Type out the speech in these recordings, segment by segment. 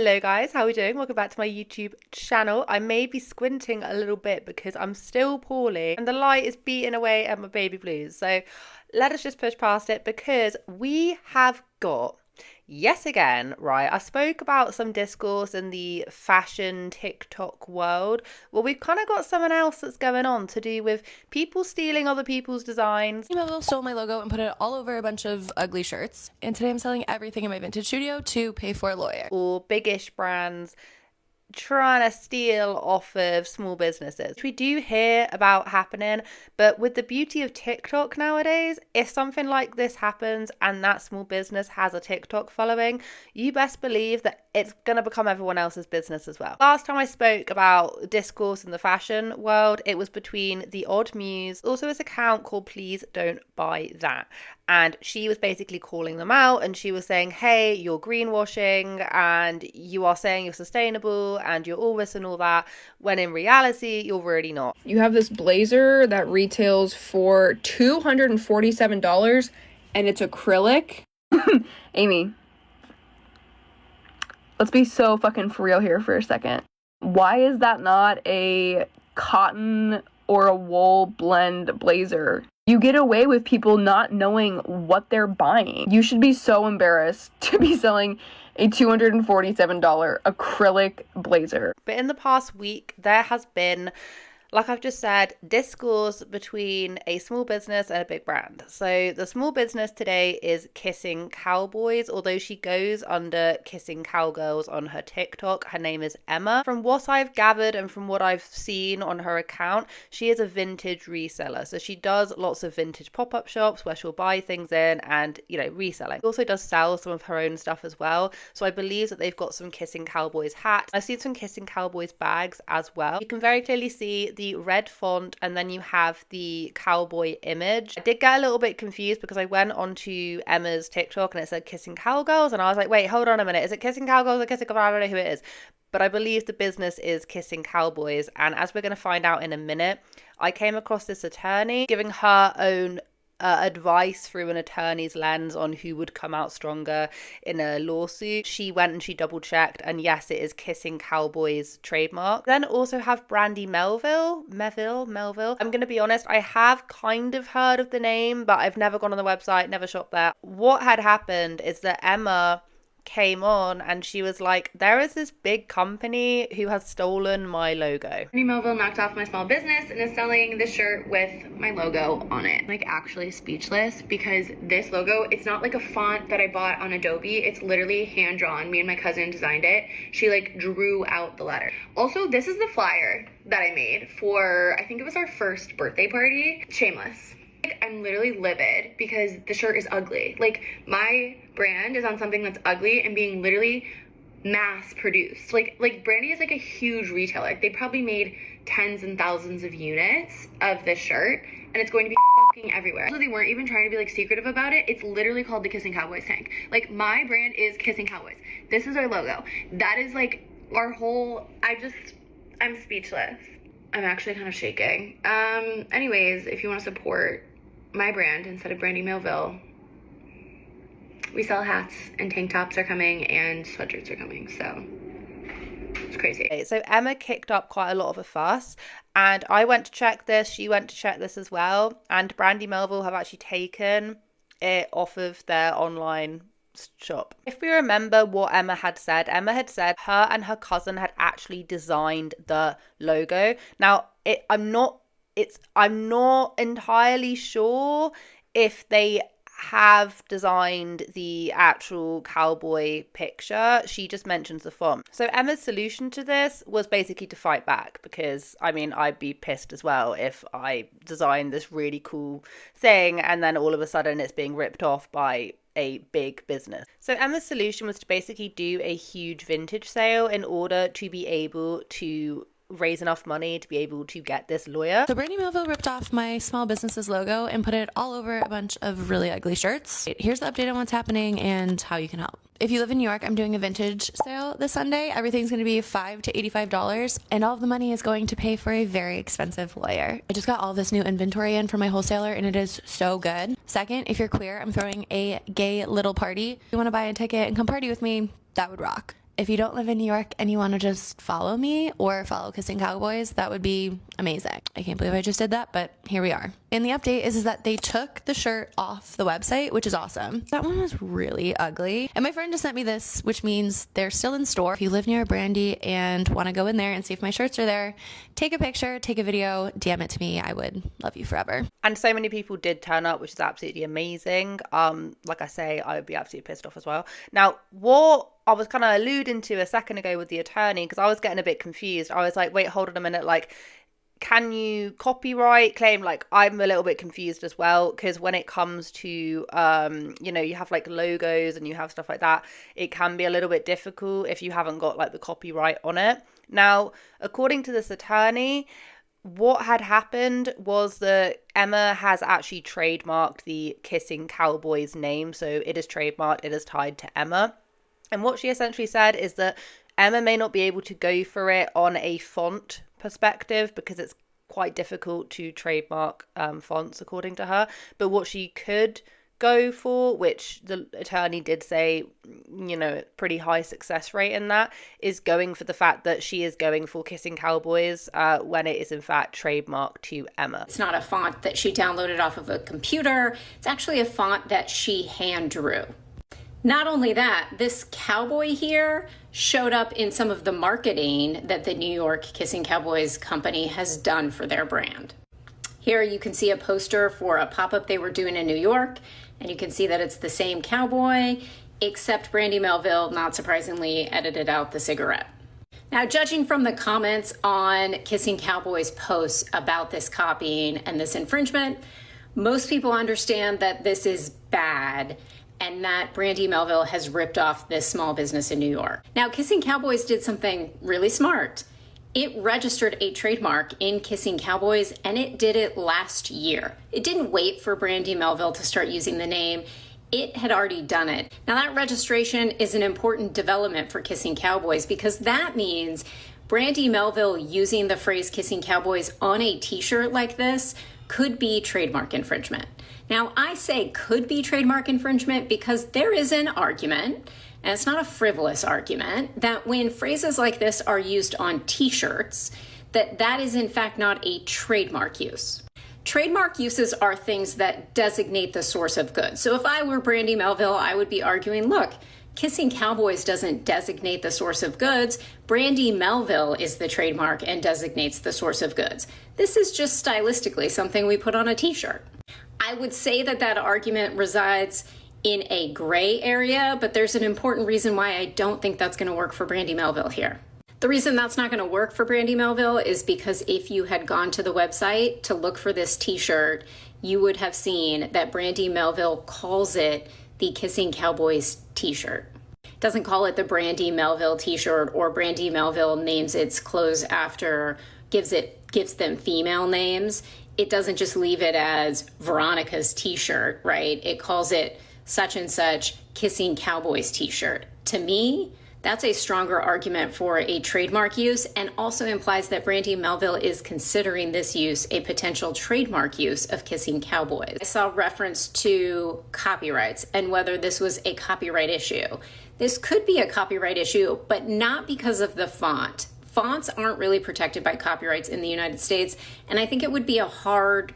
Hello guys, how are we doing? Welcome back to my YouTube channel. I may be squinting a little bit because I'm still poorly and the light is beating away at my baby blues. So let us just push past it because we have got, yes again, right, I spoke about some discourse in the fashion TikTok world. Well, we've kind of got something else that's going on to do with people stealing other people's designs. Brandy stole my logo and put it all over a bunch of ugly shirts. And today I'm selling everything in my vintage studio to pay for a lawyer. Or biggish brands trying to steal off of small businesses, which we do hear about happening. But with the beauty of TikTok nowadays, if something like this happens and that small business has a TikTok following, you best believe that it's going to become everyone else's business as well. Last time I spoke about discourse in the fashion world, it was between the Odd Muse, also this account called Please Don't Buy That. And she was basically calling them out and she was saying, hey, you're greenwashing and you are saying you're sustainable and you're all this and all that, when in reality, you're really not. You have this blazer that retails for $247 and it's acrylic. Amy, let's be so fucking for real here for a second. Why is that not a cotton or a wool blend blazer? You get away with people not knowing what they're buying. You should be so embarrassed to be selling a $247 acrylic blazer. But in the past week, there has been, like I've just said, discourse between a small business and a big brand. So the small business today is Kissing Cowboys, although she goes under Kissing Cowgirls on her TikTok. Her name is Emma. From what I've gathered and from what I've seen on her account, she is a vintage reseller. So she does lots of vintage pop-up shops where she'll buy things in and, you know, reselling. She also does sell some of her own stuff as well. So I believe that they've got some Kissing Cowboys hats. I've seen some Kissing Cowboys bags as well. You can very clearly see the red font and then you have the cowboy image. I did get a little bit confused because I went onto Emma's TikTok and it said Kissing Cowgirls and I was like, wait, hold on a minute, is it Kissing Cowgirls or Kissing Cowboys? I don't know who it is, but I believe the business is Kissing Cowboys. And as we're going to find out in a minute, I came across this attorney giving her own advice through an attorney's lens on who would come out stronger in a lawsuit. She went and she double checked and yes, it is Kissing Cowboys trademark. Then also have Brandy Melville. I'm going to be honest, I have kind of heard of the name, but I've never gone on the website, never shopped there. What had happened is that Emma came on and she was like, there is this big company who has stolen my logo. Brandy Melville knocked off my small business and is selling this shirt with my logo on it. Like actually speechless because this logo, it's not like a font that I bought on Adobe. It's literally hand drawn. Me and my cousin designed it. She like drew out the letter. Also, this is the flyer that I made for, I think it was our first birthday party. Shameless. I'm literally livid because the shirt is ugly. Like my brand is on something that's ugly and being literally mass produced. Like Brandy is like a huge retailer. Like, they probably made tens and thousands of units of this shirt and it's going to be fucking everywhere. So they weren't even trying to be like secretive about it. It's literally called the Kissing Cowboys tank. Like my brand is Kissing Cowboys. This is our logo. That is like our whole, I'm speechless. I'm actually kind of shaking. Anyways, if you want to support my brand instead of Brandy Melville, we sell hats and tank tops are coming and sweatshirts are coming, so it's crazy. Okay, so Emma kicked up quite a lot of a fuss and I went to check this, she went to check this as well, and Brandy Melville have actually taken it off of their online shop. If we remember what Emma had said her and her cousin had actually designed the logo. Now I'm not entirely sure if they have designed the actual cowboy picture. She just mentions the font. So Emma's solution to this was basically to fight back because, I mean, I'd be pissed as well if I designed this really cool thing and then all of a sudden it's being ripped off by a big business. So Emma's solution was to basically do a huge vintage sale in order to be able to raise enough money to be able to get this lawyer. So Brandy Melville ripped off my small business's logo and put it all over a bunch of really ugly shirts. Here's the update on what's happening and how you can help. If you live in New York, I'm doing a vintage sale this Sunday. Everything's going to be $5 to $85 and all of the money is going to pay for a very expensive lawyer. I just got all this new inventory in from my wholesaler and it is so good. Second, if you're queer, I'm throwing a gay little party. If you want to buy a ticket and come party with me, that would rock. If you don't live in New York and you want to just follow me or follow Kissing Cowboys, that would be amazing. I can't believe I just did that, but here we are. And the update is that they took the shirt off the website, which is awesome. That one was really ugly. And my friend just sent me this, which means they're still in store. If you live near Brandy and want to go in there and see if my shirts are there, take a picture, take a video, DM it to me. I would love you forever. And so many people did turn up, which is absolutely amazing. Like I say, I would be absolutely pissed off as well. Now, what I was kind of alluding to a second ago with the attorney, because I was getting a bit confused. I was like, wait, hold on a minute, like, can you copyright claim? Like, I'm a little bit confused as well, because when it comes to you have like logos and you have stuff like that, it can be a little bit difficult if you haven't got like the copyright on it. Now, according to this attorney, what had happened was that Emma has actually trademarked the Kissing Cowboys name, so it is trademarked, it is tied to Emma. And what she essentially said is that Emma may not be able to go for it on a font perspective because it's quite difficult to trademark fonts, according to her. But what she could go for, which the attorney did say, pretty high success rate in that, is going for the fact that she is going for Kissing Cowboys when it is in fact trademarked to Emma. It's not a font that she downloaded off of a computer. It's actually a font that she hand drew. Not only that, this cowboy here showed up in some of the marketing that the New York Kissing Cowboys company has done for their brand. Here you can see a poster for a pop-up they were doing in New York, and you can see that it's the same cowboy, except Brandy Melville, not surprisingly, edited out the cigarette. Now, judging from the comments on Kissing Cowboys posts about this copying and this infringement, most people understand that this is bad and that Brandy Melville has ripped off this small business in New York. Now, Kissing Cowboys did something really smart. It registered a trademark in Kissing Cowboys, and it did it last year. It didn't wait for Brandy Melville to start using the name. It had already done it. Now, that registration is an important development for Kissing Cowboys because that means Brandy Melville using the phrase Kissing Cowboys on a t-shirt like this could be trademark infringement. Now, I say could be trademark infringement because there is an argument, and it's not a frivolous argument, that when phrases like this are used on t-shirts, that is in fact not a trademark use. Trademark uses are things that designate the source of goods. So if I were Brandy Melville, I would be arguing, look, Kissing Cowboys doesn't designate the source of goods. Brandy Melville is the trademark and designates the source of goods. This is just stylistically something we put on a t-shirt. I would say that argument resides in a gray area, but there's an important reason why I don't think that's going to work for Brandy Melville here. The reason that's not going to work for Brandy Melville is because if you had gone to the website to look for this t-shirt, you would have seen that Brandy Melville calls it the Kissing Cowboys t-shirt. Doesn't call it the Brandy Melville t-shirt, or Brandy Melville names its clothes after, gives them female names. It doesn't just leave it as Veronica's t-shirt, right? It calls it such and such Kissing Cowboys t-shirt. To me, that's a stronger argument for a trademark use, and also implies that Brandy Melville is considering this use a potential trademark use of Kissing Cowboys. I saw reference to copyrights and whether this was a copyright issue. This could be a copyright issue, but not because of the font. Fonts aren't really protected by copyrights in the United States, and I think it would be a hard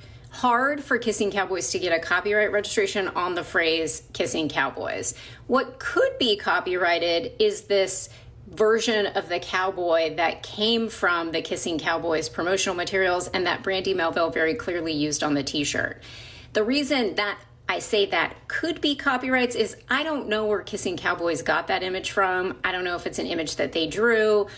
for Kissing Cowboys to get a copyright registration on the phrase Kissing Cowboys. What could be copyrighted is this version of the cowboy that came from the Kissing Cowboys promotional materials and that Brandy Melville very clearly used on the t-shirt. The reason that I say that could be copyrights is I don't know where Kissing Cowboys got that image from. I don't know if it's an image that they drew.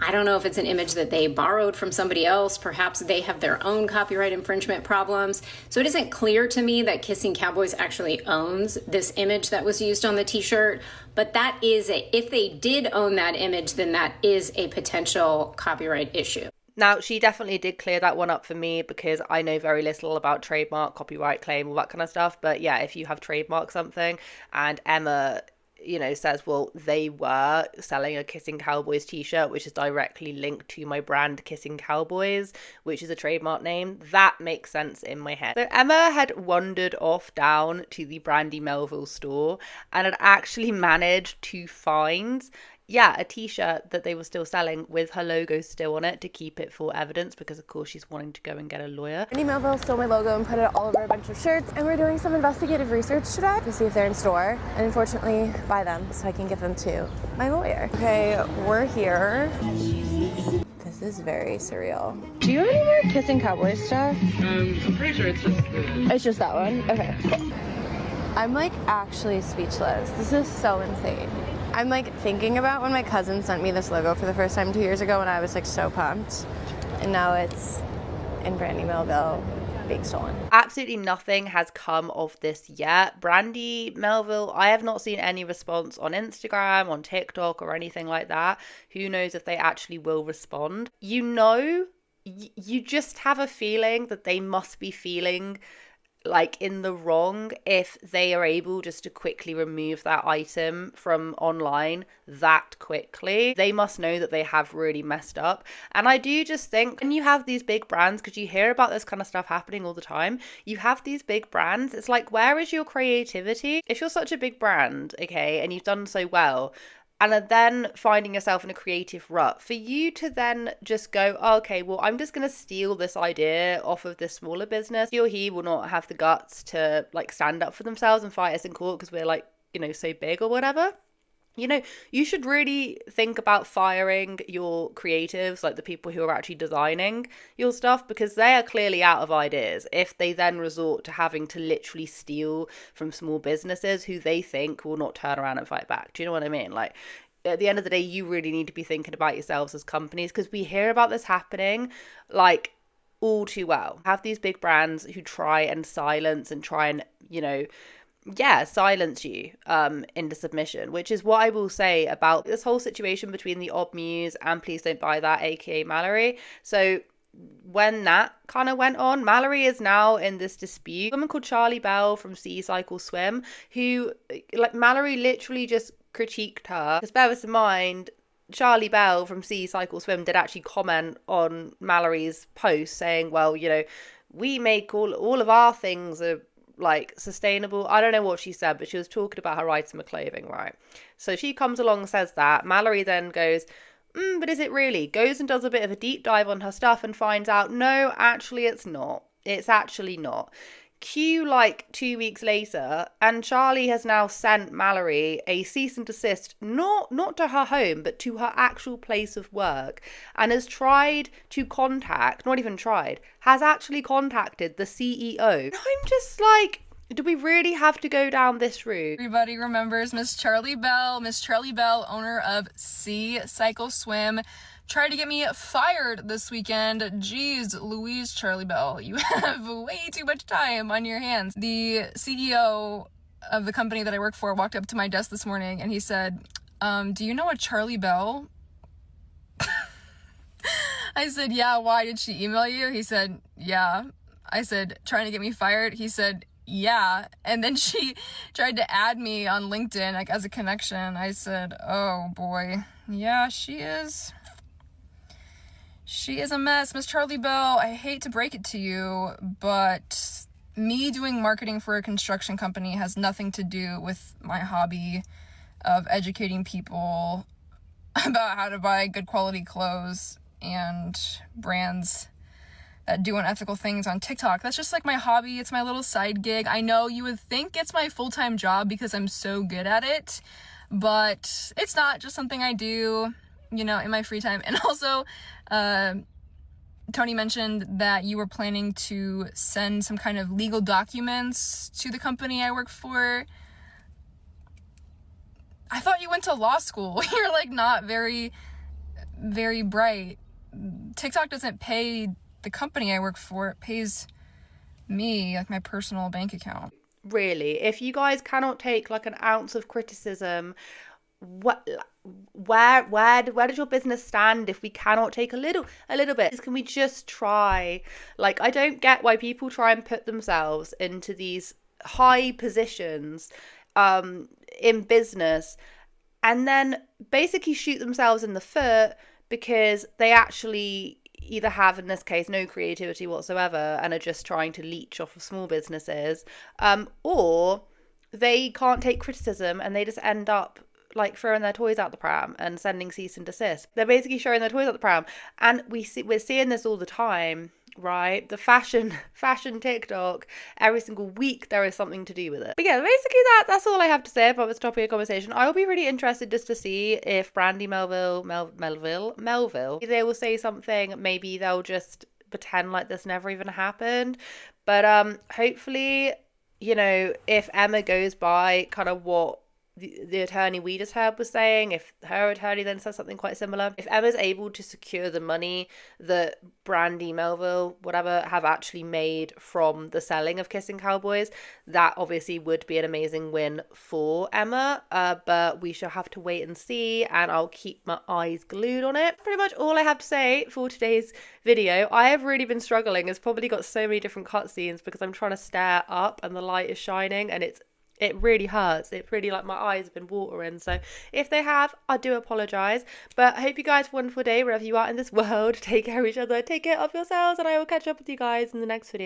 I don't know if it's an image that they borrowed from somebody else. Perhaps they have their own copyright infringement problems. So it isn't clear to me that Kissing Cowboys actually owns this image that was used on the t-shirt, but that is if they did own that image, then that is a potential copyright issue. Now, she definitely did clear that one up for me because I know very little about trademark, copyright claim, all that kind of stuff. But yeah, if you have trademarked something and Emma says, well, they were selling a Kissing Cowboys t-shirt, which is directly linked to my brand Kissing Cowboys, which is a trademark name, that makes sense in my head. So Emma had wandered off down to the Brandy Melville store and had actually managed to find yeah, a t-shirt that they were still selling with her logo still on it to keep it for evidence, because of course she's wanting to go and get a lawyer. Brandy Melville stole my logo and put it all over a bunch of shirts, and we're doing some investigative research today to see if they're in store, and unfortunately buy them so I can give them to my lawyer. Okay, we're here. This is very surreal. Do you have any more Kissing Cowboys stuff? I'm pretty sure it's just It's just that one? Okay, cool. I'm like actually speechless. This is so insane. I'm like thinking about when my cousin sent me this logo for the first time 2 years ago, and I was like so pumped. And now it's in Brandy Melville being stolen. Absolutely nothing has come of this yet. Brandy Melville, I have not seen any response on Instagram, on TikTok, or anything like that. Who knows if they actually will respond? You just have a feeling that they must be feeling like in the wrong if they are able just to quickly remove that item from online that quickly. They must know that they have really messed up. And I do just think when you have these big brands, because you hear about this kind of stuff happening all the time, you have these big brands, it's like, where is your creativity? If you're such a big brand, okay, and you've done so well, and are then finding yourself in a creative rut, for you to then just go, oh, okay, well, I'm just going to steal this idea off of this smaller business. He or he will not have the guts to like stand up for themselves and fight us in court because we're like, so big or whatever. You should really think about firing your creatives, like the people who are actually designing your stuff, because they are clearly out of ideas if they then resort to having to literally steal from small businesses who they think will not turn around and fight back. Do you know what I mean? Like, at the end of the day, you really need to be thinking about yourselves as companies, because we hear about this happening like all too well. Have these big brands who try and silence and try and, silence you into submission, which is what I will say about this whole situation between the Odd Muse and Please Don't Buy That, aka Mallory. So when that kind of went on, Mallory is now in this dispute. A woman called Charlie Bell from Sea Cycle Swim, who, like, Mallory literally just critiqued her. Because bear this in mind, Charlie Bell from Sea Cycle Swim did actually comment on Mallory's post saying, well, we make all of our things are like sustainable. I don't know what she said, but she was talking about her item of clothing, right? So she comes along and says that. Mallory then goes, but is it really? Goes and does a bit of a deep dive on her stuff and finds out, no, actually it's not. It's actually not. Cue like 2 weeks later, and Charlie has now sent Mallory a cease and desist, not to her home, but to her actual place of work, and has tried to contact, not even tried, has actually contacted the CEO. I'm just like, do we really have to go down this route? Everybody remembers Miss Charlie Bell, owner of Sea Cycle Swim, tried to get me fired this weekend. Jeez Louise, Charlie Bell, you have way too much time on your hands. The CEO of the company that I work for walked up to my desk this morning and he said, do you know a Charlie Bell? I said, yeah, why? Did she email you? He said, yeah. I said, trying to get me fired? He said, yeah. And then she tried to add me on LinkedIn, like, as a connection. I said, oh boy, yeah, she is a mess. Miss Charlie Bell, I hate to break it to you, but me doing marketing for a construction company has nothing to do with my hobby of educating people about how to buy good quality clothes and brands that do unethical things on TikTok. That's just like my hobby. It's my little side gig. I know you would think it's my full-time job because I'm so good at it, but it's not. Just something I do, in my free time. And also, Tony mentioned that you were planning to send some kind of legal documents to the company I work for. I thought you went to law school. You're like not very, very bright. TikTok doesn't pay the company I work for. It pays me, like my personal bank account. Really, if you guys cannot take like an ounce of criticism, where does your business stand if we cannot take a little bit? Can we just try? Like, I don't get why people try and put themselves into these high positions in business and then basically shoot themselves in the foot because they actually either have, in this case, no creativity whatsoever and are just trying to leech off of small businesses, or they can't take criticism and they just end up like throwing their toys out the pram and sending cease and desist. They're basically throwing their toys out the pram, and we're seeing this all the time, right? The fashion TikTok, every single week there is something to do with it. But yeah, basically that's all I have to say about this topic of conversation. I will be really interested just to see if Brandy Melville, they will say something. Maybe they'll just pretend like this never even happened. But hopefully, you know, if Emma goes by kind of what the attorney we just heard was saying, if her attorney then says something quite similar, if Emma's able to secure the money that Brandy, Melville, whatever, have actually made from the selling of Kissing Cowboys, that obviously would be an amazing win for Emma, but we shall have to wait and see, and I'll keep my eyes glued on it. Pretty much all I have to say for today's video. I have really been struggling. It's probably got so many different cutscenes because I'm trying to stare up and the light is shining, and it really hurts. It really, like, my eyes have been watering. So if they have, I do apologise. But I hope you guys have a wonderful day wherever you are in this world. Take care of each other. Take care of yourselves. And I will catch up with you guys in the next video.